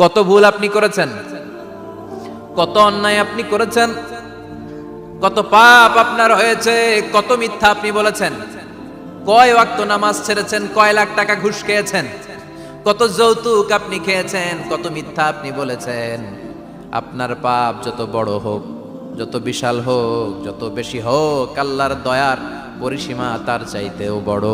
কত ভুল আপনি করেছেন, কত অন্যায় আপনি করেছেন, কত পাপ আপনার হয়েছে, কত মিথ্যা আপনি বলেছেন, কয় ওয়াক্ত নামাজ ছেড়েছেন, কয় লাখ টাকা ঘুষ খেয়েছেন, কত যৌতুক আপনি খেয়েছেন, কত মিথ্যা আপনি বলেছেন। আপনার পাপ যত বড় হোক, যত বিশাল হোক, যত বেশি হোক, আল্লাহর দয়ার পরিসীমা তার চাইতেও বড়।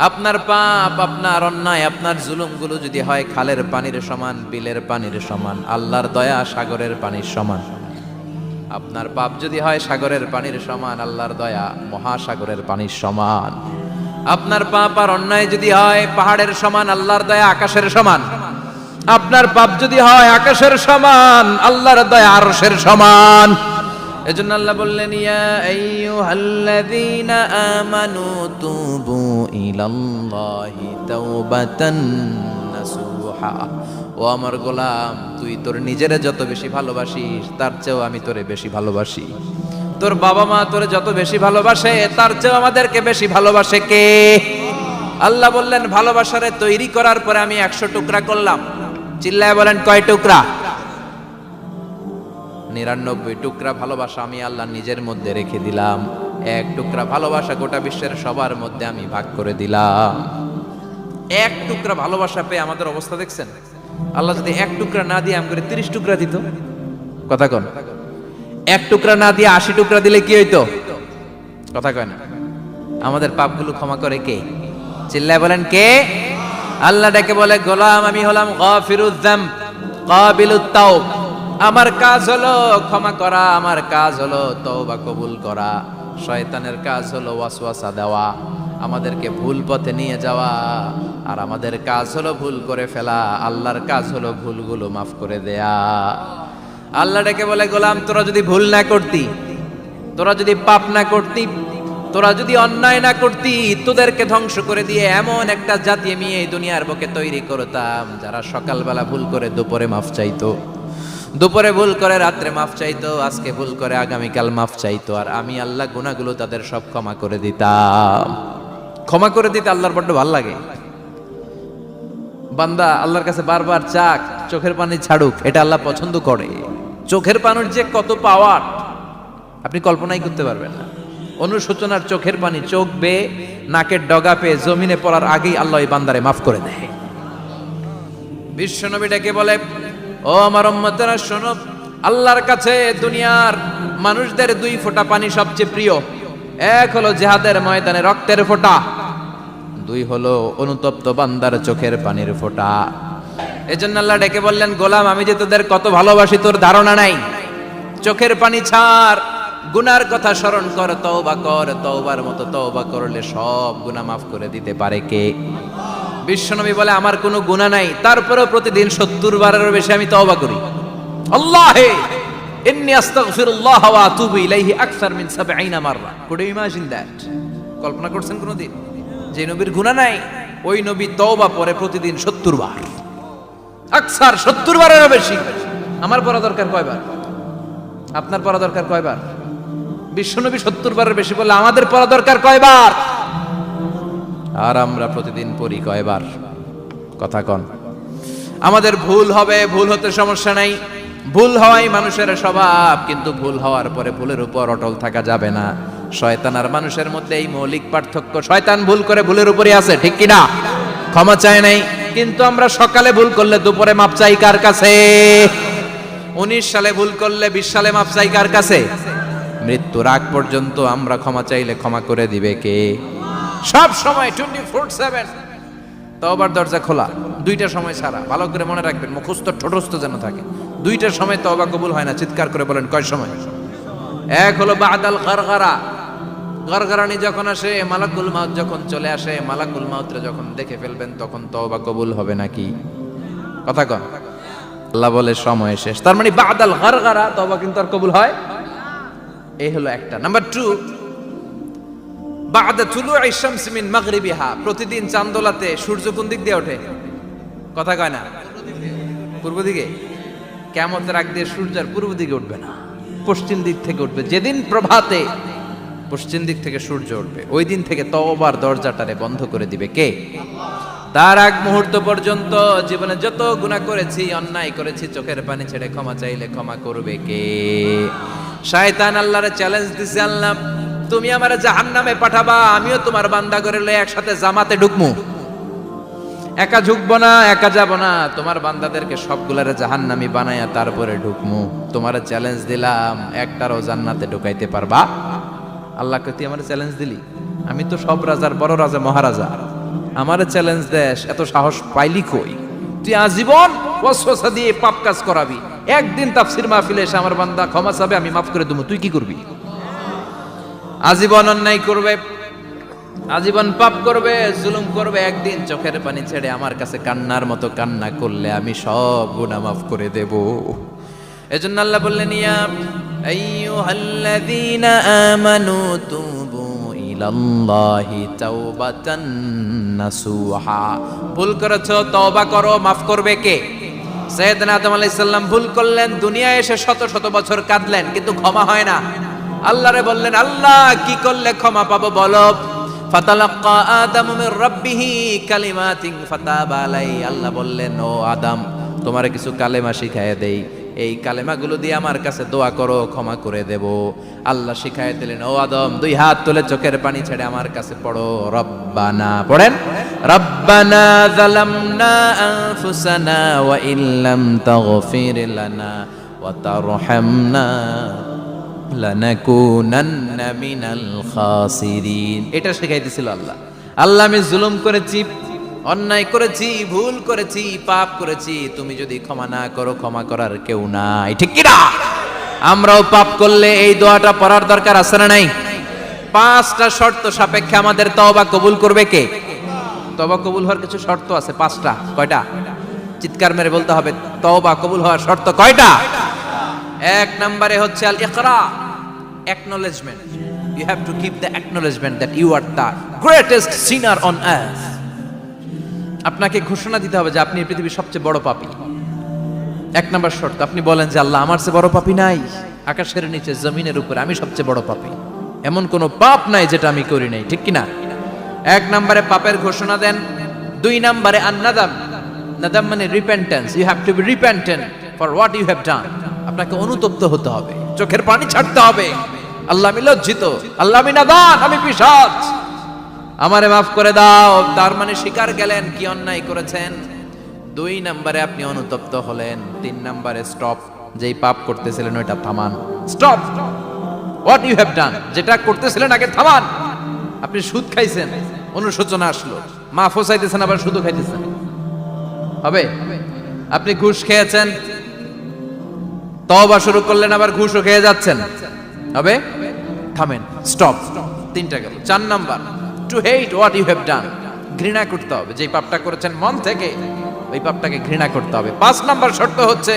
আপনার পাপ, আপনার অন্যায়, আপনার জুলুমগুলো যদি হয় খালের পানির সমান, বিলের পানির সমান, আল্লাহর দয়া সাগরের পানির সমান। আপনার পাপ যদি হয় সাগরের পানির সমান, আল্লাহর দয়া মহাসাগরের পানির সমান। আপনার পাপ আর অন্যায় যদি হয় পাহাড়ের সমান, আল্লাহর দয়া আকাশের সমান। আপনার পাপ যদি হয় আকাশের সমান, আল্লাহর দয়া আরশের সমান। এজন্য আল্লাহ বললেন, ইয়া আইয়ুহাল্লাযীনা আমানু তুবু ইলাল্লাহি তাওবাতান নাসুহা। ও আমার গোলাম, তুই তোর নিজেরে যত বেশি ভালোবাসিস তার চেয়েও আমি তোরে বেশি ভালোবাসি। তোর বাবা মা তোরে যত বেশি ভালোবাসে তার চেয়েও আমাদেরকে বেশি ভালোবাসে কে? আল্লাহ বললেন, ভালোবাসারে তৈরি করার পরে আমি 100 টুকরা করলাম। চিল্লায় বলেন, কয় টুকরা? 99 টুকরা ভালোবাসা আমি আল্লাহ নিজের মধ্যে রেখে দিলাম। 1 টুকরা ভালোবাসা গোটা বিশ্বের সবার মধ্যে আমি ভাগ করে দিলাম। 1 টুকরা ভালোবাসা পেয়ে আমাদের অবস্থা দেখছেন? আল্লাহ যদি 1 টুকরা না দিয়ে আমাকে 30 টুকরা দিত, কথা কন। 1 টুকরা না দিয়ে 80 টুকরা দিলে কি হইতো? কথা কয় না। আমাদের পাপগুলো ক্ষমা করে কে? চিল্লায় বলেন, কে? আল্লাহ ডেকে বলে, গোলাম আমি হলাম গাফিরুয যামব কাবিলুত তাওব। আমার কাজ হলো ক্ষমা করা, আমার কাজ হলো তওবা কবুল করা। শয়তানের কাজ হলো ওয়াসওয়াসা দেওয়া, আমাদেরকে ভুল পথে নিয়ে যাওয়া। আর আমাদের কাজ হলো ভুল করে ফেলা, আল্লাহর কাজ হলো ভুলগুলো মাফ করে দেয়া। আল্লাহ ডেকে বলে, গোলাম তোরা যদি ভুল না করতি, তোরা যদি পাপ না করতি, তোরা যদি অন্যায় না করতি, তোদেরকে ধ্বংস করে দিয়ে এমন একটা জাতি আমি এই দুনিয়ার বুকে তৈরি করতাম যারা সকালবেলা ভুল করে দুপুরে মাফ চাইতো, দুপুরে ভুল করে রাত্রে মাফ চাইতো, আজকে ভুল করে আগামীকাল মাফ চাইতো। আর আমি আল্লাহ গুনাহগুলো তাদের সব ক্ষমা করে দিতাম। ক্ষমা করে দিতে আল্লাহর বড্ড ভালো লাগে। বান্দা আল্লাহর কাছে বারবার চাক, চোখের পানি ছাড়ুক, এটা আল্লাহ পছন্দ করে। চোখের পানির যে কত পাওয়ার আপনি কল্পনাই করতে পারবেন না। অনুশোচনার চোখের পানি চোখ বেয়ে নাকের ডগা পেয়ে জমিনে পড়ার আগেই আল্লাহ এই বান্দারে মাফ করে দেয়। বিশ্বনবী ডেকে বলে, ও আমার উম্মতেরা শোনো, আল্লাহর কাছে দুনিয়ার মানুষদের 2 ফোঁটা পানি সবচেয়ে প্রিয়। 1 হলো জিহাদের ময়দানে রক্তের ফোঁটা, 2 হলো অনুতপ্ত বান্দার চোখের পানির ফোঁটা। এজন্য আল্লাহ ডেকে বললেন, গোলাম আমি যে তোদের কত ভালোবাসি তোর ধারণা নাই। চোখের পানি ছাড়, গুনার কথা স্মরণ কর, তওবা কর। তওবার মতো তওবা করলে সব গুনাহ মাফ করে দিতে পারে কে? বিশ্বনবী বলে, আমার কোনো গুনাহ নাই, তারপরেও প্রতিদিন 70 বারেরও বেশি আমি তওবা করি। আল্লাহে ইন্নী আস্তাগফিরুল্লাহ ওয়া আতুবু ইলাইহি আকসার মিন 70 মাররা। Could you imagine that? কল্পনা করছেন কোনদিন যে নবীর গুনাহ নাই, ওই নবী তওবা পড়ে প্রতিদিন 70 বার, আকসার 70 বারেরও বেশি। আমার পড়া দরকার কয়বার? আপনার পড়া দরকার কয়বার? বিশ্বনবী 70 বারের বেশি বললে আমাদের পড়া দরকার কয়বার? আর আমরা প্রতিদিন পড়ি কয়বার? কথা কন। আমাদের ভুল হবে, ভুল হতে সমস্যা নাই, ভুল হওয়াই মানুষের স্বভাব। কিন্তু ভুল হওয়ার পরে ভুলের উপর অটল থাকা যাবে না। শয়তান আর মানুষের মধ্যে এই মৌলিক পার্থক্য। শয়তান ভুল করে ভুলের উপরই আছে, ঠিক কিনা? ক্ষমা চায় নাই, কিন্তু আমরা সকালে ভুল করলে দুপুরে মাপ চাই কার কাছে? 19 সালে ভুল করলে 20 সালে মাপ চাই কার কাছে? মৃত্যুর আগ পর্যন্ত আমরা ক্ষমা চাইলে ক্ষমা করে দিবে কে? সব সময় 24/7 তওবার দরজা খোলা, 2টা সময় ছাড়া। ভালো করে মনে রাখবেন, মুখস্থ ঠোঁটস্থ যেন থাকে। 2টার সময় তওবা কবুল হয় না। চিৎকার করে বলেন, কয় সময়? 1 হলো বাদাল গারগারা, গারগারানি যখন আসে, মালাকুল মাউত যখন চলে আসে, মালাকুল মাউতরে যখন দেখে ফেলবেন তখন তওবা কবুল হবে নাকি? কথা কন। আল্লাহ বলে সময় শেষ, তার মানে বাদাল গারগারা তওবা কিন্তু আর কবুল হয়। এই হলো একটা। নাম্বার 2, বাদা তুলুই শামস মিন মাগরিবিহা। প্রতিদিন চাঁদোলাতে সূর্য কোন দিক দিয়ে ওঠে? কথা কয় না? পূর্ব দিকে। কিয়ামতের আগ দিয়ে সূর্য আর পূর্ব দিকে উঠবে না, পশ্চিম দিক থেকে উঠবে। যেদিন প্রভাতে পশ্চিম দিক থেকে সূর্য উঠবে, ওই দিন থেকে তওবার দরজাটারে বন্ধ করে দিবে কে? তার আগ মুহূর্ত পর্যন্ত জীবনে যত গুনাহ করেছি, অন্যায় করেছি, চোখের পানি ছেড়ে ক্ষমা চাইলে ক্ষমা করবে কে? শয়তান আল্লাহরে চ্যালেঞ্জ দিছে, আল্লাহ তুমি আমারে জাহান্নামে পাঠাবা, আমিও তোমার বান্দা করে লয়ে একসাথে জামাতে ঢুকমু। একা ঢুকবো না, একা যাব না, তোমার বান্দাদেরকে সবগুলারে জাহান্নামী বানায়া তারপরে ঢুকমু। তোমারে চ্যালেঞ্জ দিলাম, একটারও জান্নাতে ঢুকাইতে পারবা? আল্লাহকে তুই আমার চ্যালেঞ্জ দিলি? আমি তো সব রাজার বড় রাজা, মহারাজা, আমারে চ্যালেঞ্জ দেশ, এত সাহস পাইলি কই? তুই আজীবন ওয়াসওয়াসা দিয়ে পাপ কাজ করাবি, একদিন তাফসীর মাহফিলে এসে আমার বান্দা ক্ষমা চাবে, আমি মাফ করে দেবো, তুই কি করবি? আজীবন অন্যায় করবে, আজীবন পাপ করবে, জুলুম করবে, একদিন চোখের পানি ছেড়ে আমার কাছে কান্নার মতো কান্না করলে আমি সব গুনাহ মাফ করে দেব। এজন্য আল্লাহ বললেন, ইয়া আইয়ুহাল্লাযীনা আমানু তুবু ইলাল্লাহি তাওবাতান নাসুহা। ভুল করেছো, তওবা করো, মাফ করবে কে? সাইয়েদনা আদম আলাইহিস সালাম ভুল করলেন, দুনিয়ায় এসে শত শত বছর কাঁদলেন, কিন্তু ক্ষমা হয় না। আল্লাহরে বললেন, আল্লাহ কি করলে ক্ষমা পাবো বলো? ফাতালাক্কা আদামু মির রাব্বিহি কালিমাতিন ফাতাবা আলাইহি। আল্লাহ বললেন, ও আদম, তোমারে কিছু কালেমা শিখায় দেই, এই কালেমাগুলো দিয়ে আমার কাছে দোয়া করো, ক্ষমা করে দেব। আল্লাহ শিখায় দিলেন, ও আদম, দুই হাত তুলে চোখের পানি ছেড়ে আমার কাছে পড়ো, রব্বানা, পড়েন, রব্বানা যালামনা আনফুসানা ওয়া ইল্লাম তাগফির লানা ওয়া তারহামনা লানাকুনান্না মিনাল খাসিরিন। এটা শিখাই দিয়েছিল আল্লাহ। আল্লাহ, আমি জুলুম করেছি, অন্যায় করেছি, ভুল করেছি, পাপ করেছি, তুমি যদি ক্ষমা না করো, ক্ষমা করার কেউ নাই, ঠিক কি না? আমরাও পাপ করলে এই দোয়াটা পড়ার দরকার আছে না নাই? 5টা শর্ত সাপেক্ষে আমাদের তওবা কবুল করবে কে? তওবা কবুল হওয়ার কিছু শর্ত আছে 5টা। কয়টা? চিৎকার মেরে বলতে হবে, তওবা কবুল হওয়ার শর্ত কয়টা? 1 নম্বরে হচ্ছে আল ইকরা, acknowledgement. You have to give the acknowledgement that you are the greatest sinner on earth. আপনাকে ঘোষণা দিতে হবে যে আপনি এই পৃথিবীর সবচেয়ে বড় পাপী। 1 নম্বর শর্ত, আপনি বলেন যে আল্লাহ, আমার চেয়ে বড় পাপী নাই, আকাশের নিচে জমিনের উপরে আমি সবচেয়ে বড় পাপী, এমন কোনো পাপ নাই যেটা আমি করি নাই, ঠিক কি না? 1 নম্বরে পাপের ঘোষণা দেন। 2 নম্বরে আন-নাদাম, নাদাম মানে repentance. You have to be repentant for what you have done. আপনাকে অনুতপ্ত হতে হবে, চোখের পানি ছাড়তে হবে, আল্লাহ আমি লজ্জিত, আল্লাহ আমি নাদান, আমি পিশাচ, আমারে মাফ করে দাও। তার মানে স্বীকার গেলেন কি অন্যায় করেছেন। 2 নম্বরে আপনি অনুতপ্ত হলেন। 3 নম্বরে স্টপ, যেই পাপ করতেছিলেন ওইটা থামান, stop what you have done, যেটা করতেছিলেন আগে থামান। আপনি সুদ খাইছেন, অনুশোচনা আসলো, মাফও চাইতেছেন, আবার সুদও খাইতেছেন, হবে? আপনি ঘুষ খেয়েছেন, তওবা শুরু করলেন, আবার ঘুষও খেয়ে যাচ্ছেন, হবে? থামেন, স্টপ। 3টা গেল। 4 number, to hate what you have done, ঘৃণা করতে হবে, যেই পাপটা করেছেন মন থেকে ওই পাপটাকে ঘৃণা করতে হবে। 5 নাম্বার শর্ত হচ্ছে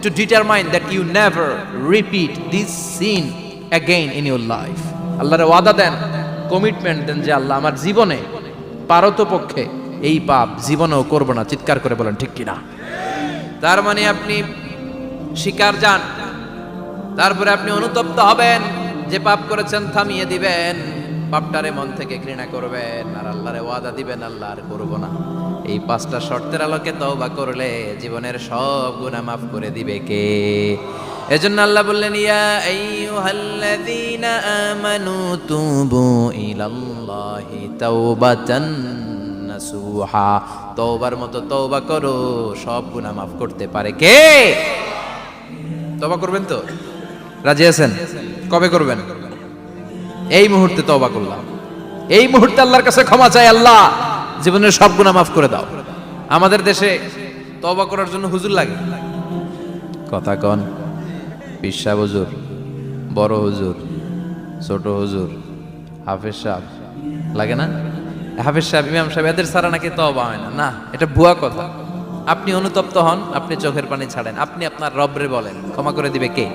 to determine that you never repeat this sin again in your life. আল্লাহরে ওয়াদা দেন, কমিটমেন্ট দেন যে আল্লাহ, আমার জীবনে পারতপক্ষে এই পাপ জীবনেও করব না। চিৎকার করে বলেন ঠিক কিনা? তার মানে আপনি শিকার যান, তারপরে আপনি অনুতপ্ত হবেন, যে পাপ করেছেন থামিয়ে দিবেন, পাপটারে মন থেকে ঘৃণা করবেন, আর আল্লাহরে ওয়াদা দিবেন, আল্লাহ আর করব না। এই 5টা শর্তের আলোকে তওবা করলে জীবনের সব গুনাহ মাফ করে দিবে কে? এজন্য আল্লাহ বললেন, ইয়া আইয়ুহাল্লাযীনা আমানু তুবু ইলাল্লাহি তাওবাতান নাসুহা। তওবার মতো তওবা করো, সব গুনাহ মাফ করতে পারে কে? তওবা করবেন তো? রাজি আছেন? কবে করবেন? এই মুহূর্তে তওবা করলাম, এই মুহূর্তে আল্লাহর কাছে ক্ষমা চাই, আল্লাহ জীবনের সব গুনাহ মাফ করে দাও। আমাদের দেশে তওবা করার জন্য হুজুর লাগে, কথা কন, পীর সাহেব হুজুর, বড় হুজুর, ছোট হুজুর, হাফেজ সাহেব লাগে না? হাফেজ সাহেব, ইমাম সাহেব, এদের ছাড়া নাকি তওবা হয় না। না, এটা ভুয়া কথা। আপনি অনুতপ্ত হন, আপনি চোখের পানি ছাড়েন, আপনি আপনার রবরে বলেন, ক্ষমা করে দিবে কে?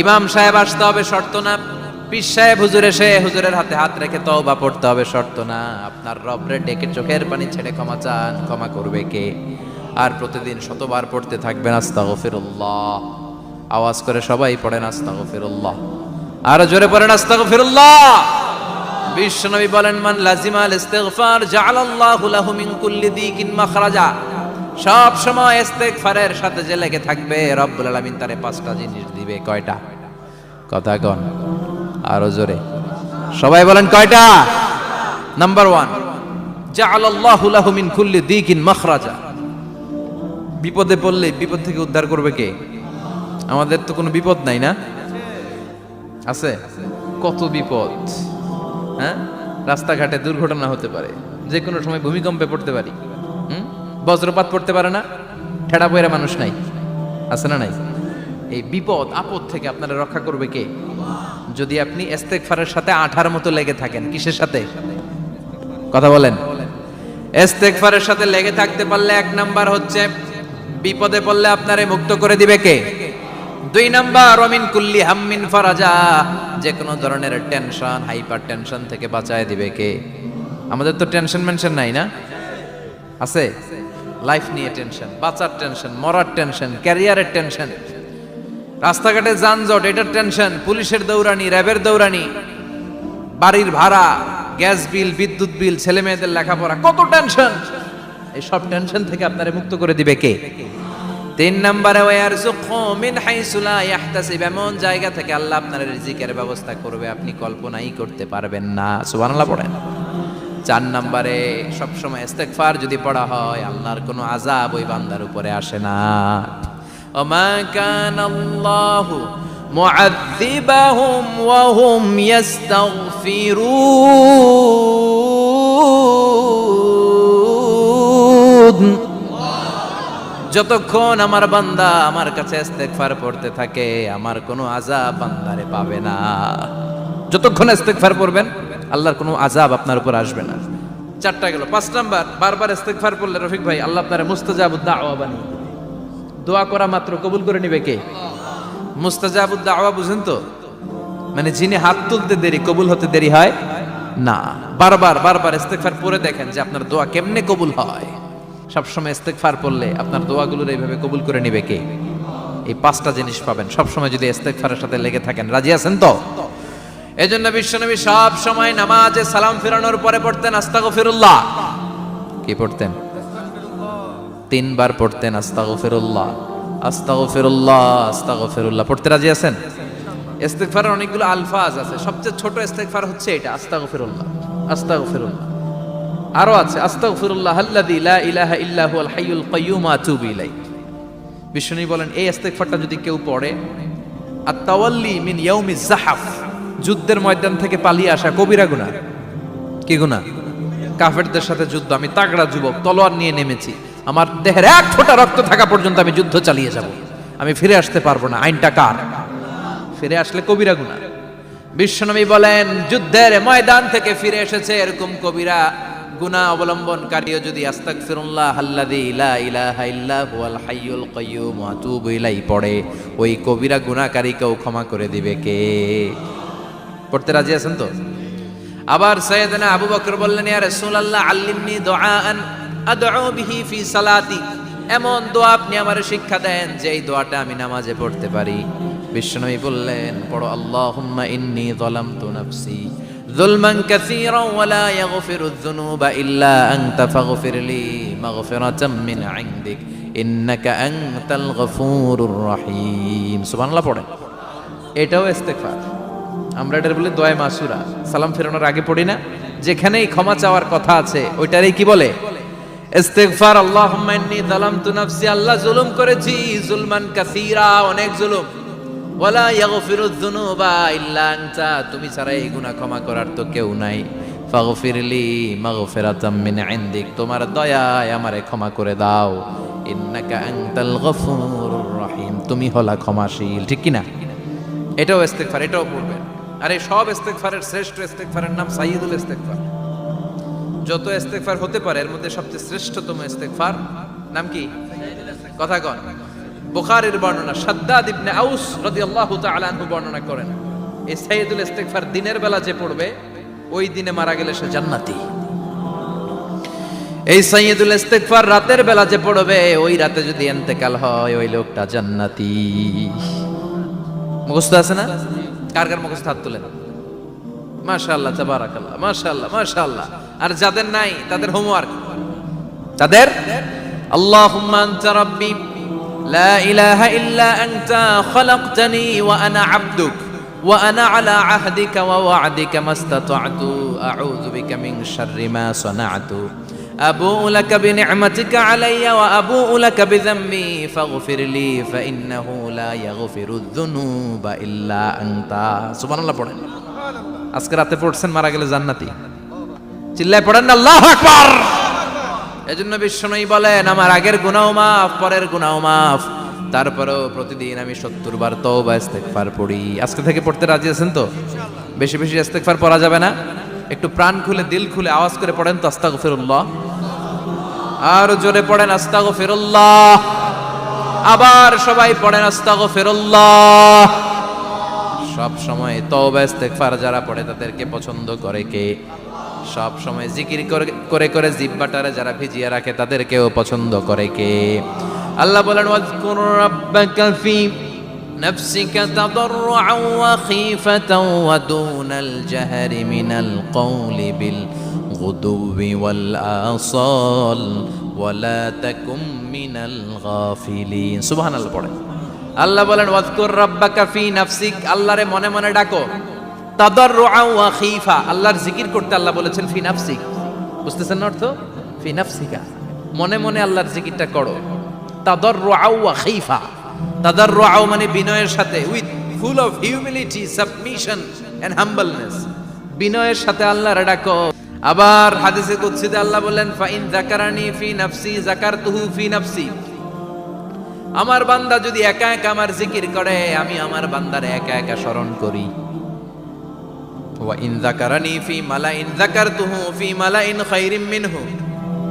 ইমাম সাহেব আসতে হবে শর্ত না, পীর সাহেব হুজুর এসে হুজুরের হাতে হাত রেখে তওবা পড়তে হবে শর্ত না। আপনার রবরে ডেকে চোখের পানি ছেড়ে ক্ষমা চান, ক্ষমা করবে কে? আর প্রতিদিন শতবার পড়তে থাকবেন আস্তাগফিরুল্লাহ। আওয়াজ করে সবাই পড়েন আস্তাগফিরুল্লাহ, আর জোরে পড়েন আস্তাগফিরুল্লাহ। বিশ্বনবী বলেন, মান লাজিমাল ইস্তিগফার জাআলাল্লাহু লাহু মিন কুল্লি দিকিন মাখরাজা। সব সময় ইস্তিগফারের সাথে যে লেগে থাকবে, রব্বুল আলামিন তারে 5টা জিনিস দিবে। কয়টা? কথা কন আরো জোরে, সবাই বলেন কয়টা? নাম্বার 1, জাআলাল্লাহু লাহু মিন কুল্লি দিকিন মাখরাজা। বিপদে পড়লে বিপদ থেকে উদ্ধার করবে কে? আমাদের তো কোনো বিপদ নাই না? আছে? কত বিপদ, হ্যাঁ? রাস্তাঘাটে দুর্ঘটনা হতে পারে, যে কোনো সময় ভূমিকম্পে পড়তে পারি, বজ্রপাত পড়তে পারে না, ঠেড়া পয়রা মানুষ নাই, আছে না নাই? এই বিপদ আপদ থেকে আপনারা রক্ষা করবে কে? যদি আপনি ইস্তেগফারের সাথে আঠার মতো লেগে থাকেন। কিসের সাথে? কথা বলেন। ইস্তেগফারের সাথে লেগে থাকতে পারলে 1 নাম্বার হচ্ছে বিপদে পড়লে আপনারে মুক্ত করে দিবে কে? 2 নাম্বার ওয়ামিন কুল্লি হাম্মিন ফারাজা, যে কোনো ধরনের টেনশন, হাইপার টেনশন থেকে বাঁচায় দিবে কে? আমাদের তো টেনশন মেনশন নাই না? আছে? লাইফ নিয়ে টেনশন, বাঁচার টেনশন, মরার টেনশন, ক্যারিয়ারের টেনশন, রাস্তাঘাটে যানজট এটার টেনশন, পুলিশের দৌড়ানি, র্যাবের দৌড়ানি, বাড়ির ভাড়া, গ্যাস বিল, বিদ্যুৎ বিল, ছেলে মেয়েদের লেখাপড়া, কত টেনশন। এই সব টেনশন থেকে আপনারে মুক্ত করে দিবে কে? 3 নম্বরে ওয়ারযুকহু মিন হাইসু লা ইয়াহতাসিব, এমন জায়গা থেকে আল্লাহ আপনার রিজিকের ব্যবস্থা করবে আপনি কল্পনাই করতে পারবেন না। সুবহানাল্লাহ পড়েন। 4 নম্বরে সবসময় ইস্তেগফার যদি পড়া হয়, আল্লাহর কোনো আযাব ওই বান্দার উপরে আসে না। ওমা কানাল্লাহু মুআযযিবাহুম ওয়া হুম ইস্তাগফিরুন। যতক্ষণ আমার বান্দা আমার কাছে ইস্তেগফার পড়তে থাকে, আমার কোনো আযাব বান্দারে পাবে না। যতক্ষণ ইস্তেগফার পড়বেন, আল্লাহর কোনো আযাব আপনার উপর আসবে না। 4টা গেল। 5 নাম্বার, বারবার ইস্তেগফার পড়লে রফিক ভাই আল্লাহ আপনারে মুস্তাজাবুদ দাওয়া বানিয়ে দিবে। দোয়া করা মাত্র কবুল করে নিবে কে? মুস্তাজাবুদ দাওয়া বুঝেন তো? মানে যিনি হাত তুলতে দেরি, কবুল হতে দেরি হয় না। বারবার ইস্তেগফার পড়ে দেখেন যে আপনার দোয়া কেমনে কবুল হয়। সবসময় ইস্তেগফার পড়লে আপনার দোয়াগুলোর এইভাবে কবুল করে নিবে কে? এই 5টা জিনিস পাবেন সবসময় যদি ইস্তেগফারের সাথে লেগে থাকেন। রাজি আছেন তো? এজন্য বিশ্বনবী সব সময় নামাজে সালাম ফিরানোর পরে পড়তেন আস্তাগফিরুল্লাহ। কি পড়তেন? 3 বার পড়তেন আস্তাগফিরুল্লাহ, আস্তাগফিরুল্লাহ, আস্তাগফিরুল্লাহ। পড়তে রাজি আছেন? ইস্তেগফারের অনেকগুলো আলফাজ আছে, সবচেয়ে ছোট ইস্তেগফার হচ্ছে এটা, আস্তাগফিরুল্লাহ, আস্তাগফিরুল্লাহ। আরো আছে আস্তাগফিরুল্লাহ আল্লাযী লা ইলাহা ইল্লা হুয়াল হাইয়ুল কাইয়্যুম ওয়া আতুবু ইলাইহি। বিশ্বনবী বলেন এই ইস্তেগফারটা যদি কেউ পড়ে, আত-তাওয়াল্লি মিন ইয়াউমিজ যাহাফ, যুদ্ধের ময়দান থেকে পালিয়ে আসা কবিরা গুনাহ। কি গুনাহ? কাফেরদের সাথে যুদ্ধ, আমি তাগড়া যুবক, তলোয়ার নিয়ে নেমেছি, আমার দেহের 1 ফোঁটা রক্ত থাকা পর্যন্ত আমি যুদ্ধ চালিয়ে যাব, আমি ফিরে আসতে পারবো না। আইনটা কার? ফিরে আসলে কবিরা গুনাহ। বিশ্বনবী বলেন যুদ্ধের ময়দান থেকে ফিরে এসেছে এরকম কবিরা গুনাহ অবলম্বনকারীও যদি আস্তাগফিরুল্লাহ আল্লাযী লা ইলাহা ইল্লা হুয়াল হাইয়ুল কাইয়্যুম ওয়া আতুবু ইলাইহি পড়ে, ওই কবিরা গুনাহকারীকেও ক্ষমা করে দিবে কে? পড়তে রাজি আছেন তো? আবার সাইয়েদনা আবু বকর বললেন, ইয়া রাসূলুল্লাহ আল্লিমনি দুআআন আদউ বিহি ফি সালাতি, এমন দোয়া আপনি আমারে শিক্ষা দেন যে এই দোয়াটা আমি নামাজে পড়তে পারি। বিশ্বনবী বললেন পড়ো, আল্লাহুম্মা ইন্নী যালামতু নাফসি যুলমান কাসীরান ওয়া লা ইয়াগফিরুয যুনুবা ইল্লা আনতা ফাগফিরলি মাগফিরাতাম মিন ইনদিক ইন্নাকা আনতাল গফুরুর রহিম। সুবহানাল্লাহ পড়েন। এটাও ইস্তেগফার। আমরা এটার বলে দোয়া মাসুরা, সালাম ফেরানোর আগে পড়ি না? যেখানেই ক্ষমা চাওয়ার কথা আছে ওইটারই কি বলে? ইস্তেগফার। আল্লাহুম্মা ইন্নী যালামতু নাফসি, আল্লাহ জুলুম করেছি, যুলমান কাসীরা, অনেক জুলুম, ওয়ালা ইয়াগফিরুয যুনুবা ইল্লা আনতা, তুমি ছাড়া এই গুনাহ ক্ষমা করার তো কেউ নাই। ফাগফিরলি মাগফিরাতাম মিন ইনদিক, তোমার দয়ায় আমারে ক্ষমা করে দাও। ইন্নাকা আনতাল গফুরুর রহিম, তুমি হলা ক্ষমাশীল। ঠিক কি না? এটাও ইস্তেগফার, এটাও পড়বেন। আর এই সব ইস্তেগফারের শ্রেষ্ঠ ইস্তেগফারের নাম সাইয়্যিদুল ইস্তেগফার। যত ইস্তেগফার হতে পারে এর মধ্যে সবচেয়ে শ্রেষ্ঠতম ইস্তেগফার নাম কি? কথা কন। বুখারীর বর্ণনা, শাদ্দাদ ইবনে আউস রাদিয়াল্লাহু তাআলা আনহু বর্ণনা করেন, এই সাইয়্যিদুল ইস্তেগফার দিনের বেলা যে পড়বে ওই দিনে মারা গেলে সে জান্নাতি। এই সাইয়্যিদুল ইস্তেগফার রাতের বেলা যে পড়বে ওই রাতে যদি ইন্তেকাল হয় ওই লোকটা জান্নাতি। মুখস্থ আছে না? কার কার মুখস্থ হাত তুলেন। মাশাআল্লাহ, তাবারাকাল্লাহ, মাশাআল্লাহ, মাশাআল্লাহ। আর যাদের নাই তাদের হোমওয়ার্ক, তাদের আল্লাহুম্মা আনতা রাব্বি লা ইলাহা ইল্লা আনতা খালাকতানি ওয়া আনা আবদুক ওয়া আনা আলা আহদিকা ওয়া ওয়া'দিকা মাস্তাতা'তু আউযু বিকা মিন শাররি মা সানা'তু আবুউ লাকা বিনি'মাতিকা আলাইয়া ওয়া আবুউ লাকা বিযামবি ফাগফিরলি ফাইন্নাহু লা ইয়াগফিরুয যুনুবা ইল্লা আনতা। সুবহানাল্লাহ পড়েন। আজকে রাতে পড়ছেন, মারা গেলে জান্নাতি। চিল্লায় পড়েন না আল্লাহু আকবার। এজন্য বিশ্বনবী বলেন, আমার আগের গুনাহ মাফ, পরের গুনাহ মাফ, তারপরেও প্রতিদিন আমি 70 বার তওবা ইস্তেগফার পড়ি। আজকে থেকে পড়তে রাজি আছেন তো? বেশি বেশি ইস্তেগফার পড়া যাবে না? একটু প্রাণ খুলে, দিল খুলে আওয়াজ করে পড়েন তো আস্তাগফিরুল্লাহ। আর জোরে পড়েন আস্তাগফিরুল্লাহ। আবার সবাই পড়েন আস্তাগফিরুল্লাহ। সব সময় তওবা ইস্তেগফার যারা পড়ে তাদেরকে পছন্দ করে কে? সব সময় জিকির করে করে জিহ্বাটারে যারা ভিজিয়ে রাখে তাদেরকেও পছন্দ করে কে? আল্লাহ বলেন, ওয়াজকুর রাব্বাকা ফি নাফসিকা তাদাররুআন ওয়া খীফাতান ওয়া দুনাল জাহরি মিনাল কওলি বিল গুদুওয়ি ওয়াল আসাল ওয়া লা তাকুম মিনাল গাফিলিন। সুবহানাল্লাহ পড়ে। আল্লাহ বলেন, ওয়াজকুর রাব্বাকা ফি নাফসিক, আল্লাহরে মনে মনে ডাকো। তাদাররুআন ওয়া খীফা, আল্লাহর জিকির করতে আল্লাহ বলেছেন ফি নাফসিক। বুঝতেছেন না অর্থ? ফি নাফসিকা, মনে মনে আল্লাহর জিকিরটা করো। তাদাররুআন ওয়া খীফা, তাদাররুআন মানে বিনয়ের সাথে, with full of humility, submission and humbleness, বিনয়ের সাথে আল্লাহরে ডাকো। আবার হাদিসে কুদসিতে আল্লাহ বলেন, ফাইন যাকারানি ফি নাফসি যাকারতুহু ফি নাফসি, আমার বান্দা যদি একা একা আমার জিকির করে, আমি আমার বান্দারে একা একা স্মরণ করি। ওয়া ইন যাকারানি ফি মালাইন যাকারতুহু ফি মালাইন খায়রিম মিনহু,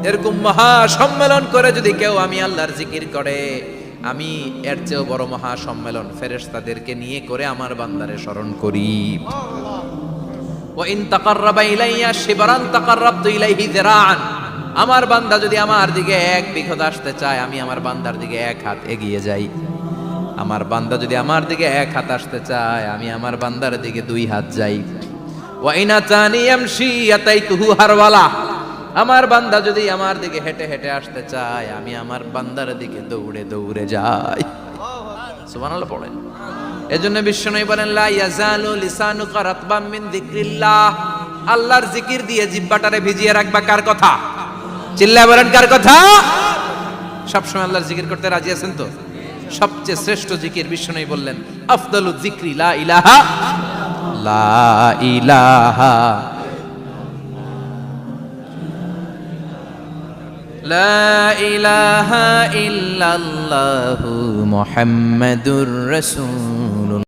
এরকম মহা সম্মেলন করে যদি কেউ আমি আল্লাহর জিকির করে, আমি এর চেয়েও বড় মহা সম্মেলন ফেরেশতাদেরকে নিয়ে করে আমার বান্দারে স্মরণ করি। ওয়া ইন তাকাররাবা ইলাইয়া শিবরান তাকাররাবতু ইলাইহি যিরাআন, আমার বান্দা যদি আমার দিকে এক বিঘত আসতে চায়, আমি আমার বান্দার দিকে এক হাত এগিয়ে যাই। আমার বান্দা যদি আমার দিকে এক হাত আসতে চায়, আমি আমার বান্দার দিকে 2 হাত যাই। ওয়া ইন আতানি ইয়ামশি আতাইতুহু হারওয়ালা, আমার বান্দা যদি আমার দিকে হেঁটে হেঁটে আসতে চায়, আমি আমার বান্দার দিকে দৌড়ে দৌড়ে যাই। সুবহানাল্লাহ পড়েন। এজন্য বিশ্বনবী বলেন, লা ইয়াজালু লিসানুকা রাতবাম মিন যিকরিল্লাহ, আল্লাহর জিকির দিয়ে জিহ্বাটারে ভিজিয়ে রাখবা। কার কথা? চিল্লায় বলেন কার কথা? সবসময় আল্লাহর জিকির করতে রাজি আছেন তো? সবচেয়ে শ্রেষ্ঠ জিকির বিশ্বনবী বললেন, আফদালু যিকরি লা ইলাহা লা ইলাহা লা ইলাহা ইল্লাল্লাহু মুহাম্মাদুর রাসূল